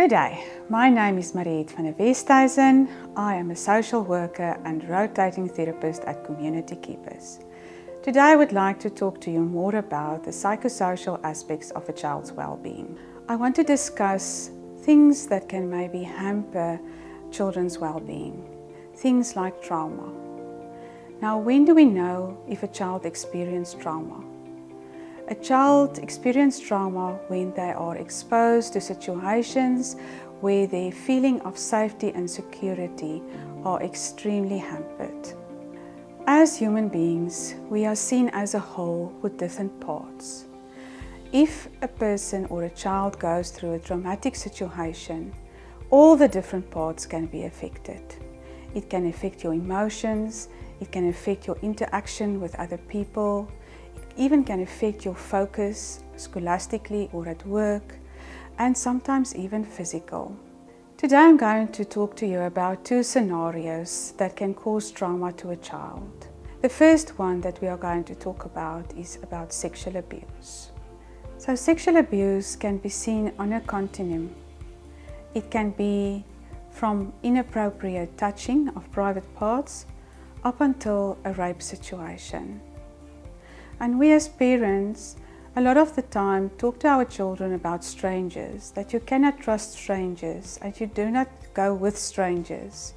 Good day, my name is Mariette van Westhuizen. I am a social worker and rotating therapist at Community Keepers. Today I would like to talk to you more about the psychosocial aspects of a child's well-being. I want to discuss things that can maybe hamper children's well-being, things like trauma. Now, when do we know if a child experienced trauma? A child experiences trauma when they are exposed to situations where their feeling of safety and security are extremely hampered. As human beings, we are seen as a whole with different parts. If a person or a child goes through a traumatic situation, all the different parts can be affected. It can affect your emotions, it can affect your interaction with other people, even can affect your focus scholastically or at work, and sometimes even physical. Today I'm going to talk to you about two scenarios that can cause trauma to a child. The first one that we are going to talk about is about sexual abuse. So sexual abuse can be seen on a continuum. It can be from inappropriate touching of private parts up until a rape situation. And we as parents, a lot of the time, talk to our children about strangers, that you cannot trust strangers and you do not go with strangers.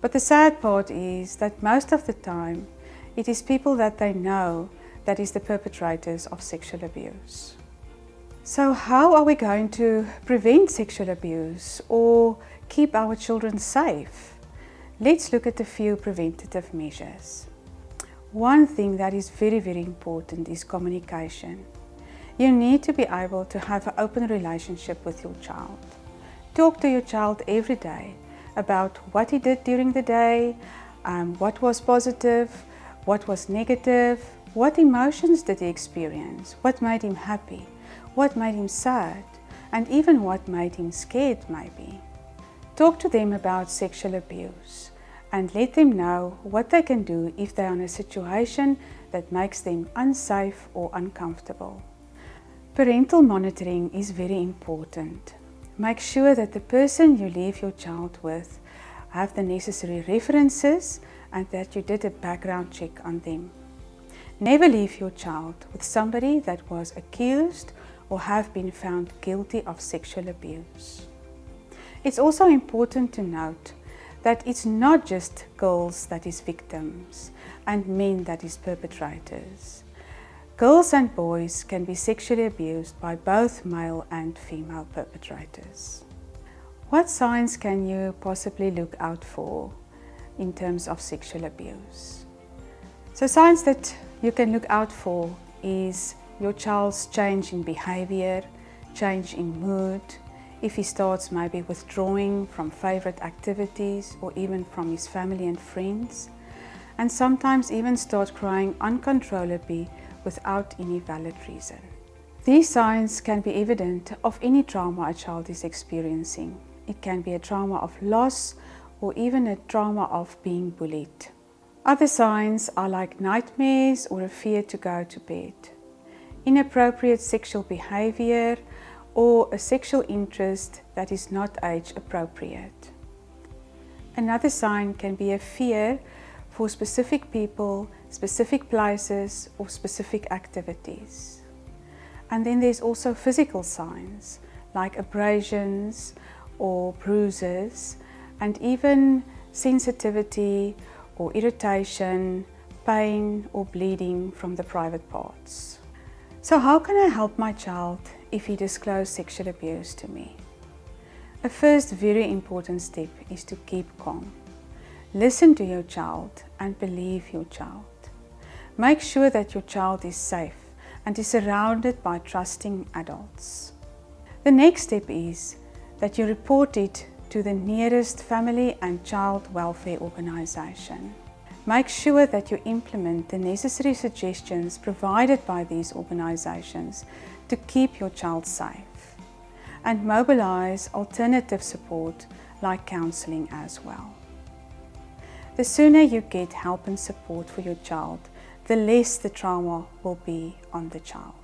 But the sad part is that most of the time, it is people that they know that is the perpetrators of sexual abuse. So how are we going to prevent sexual abuse or keep our children safe? Let's look at a few preventative measures. One thing that is very, very important is communication. You need to be able to have an open relationship with your child. Talk to your child every day about what he did during the day, what was positive, what was negative, what emotions did he experience, what made him happy, what made him sad, and even what made him scared maybe. Talk to them about sexual abuse and let them know what they can do if they are in a situation that makes them unsafe or uncomfortable. Parental monitoring is very important. Make sure that the person you leave your child with have the necessary references and that you did a background check on them. Never leave your child with somebody that was accused or have been found guilty of sexual abuse. It's also important to note that it's not just girls that is victims and men that is perpetrators. Girls and boys can be sexually abused by both male and female perpetrators. What signs can you possibly look out for in terms of sexual abuse? So signs that you can look out for is your child's change in behavior, change in mood, if he starts maybe withdrawing from favorite activities or even from his family and friends, and sometimes even start crying uncontrollably without any valid reason. These signs can be evident of any trauma a child is experiencing. It can be a trauma of loss or even a trauma of being bullied. Other signs are like nightmares or a fear to go to bed, inappropriate sexual behavior, or a sexual interest that is not age appropriate. Another sign can be a fear for specific people, specific places, or specific activities. And then there's also physical signs like abrasions or bruises, and even sensitivity or irritation, pain or bleeding from the private parts. So how can I help my child if he discloses sexual abuse to me? A first very important step is to keep calm. Listen to your child and believe your child. Make sure that your child is safe and is surrounded by trusting adults. The next step is that you report it to the nearest family and child welfare organization. Make sure that you implement the necessary suggestions provided by these organizations to keep your child safe, and mobilize alternative support like counseling as well. The sooner you get help and support for your child, the less the trauma will be on the child.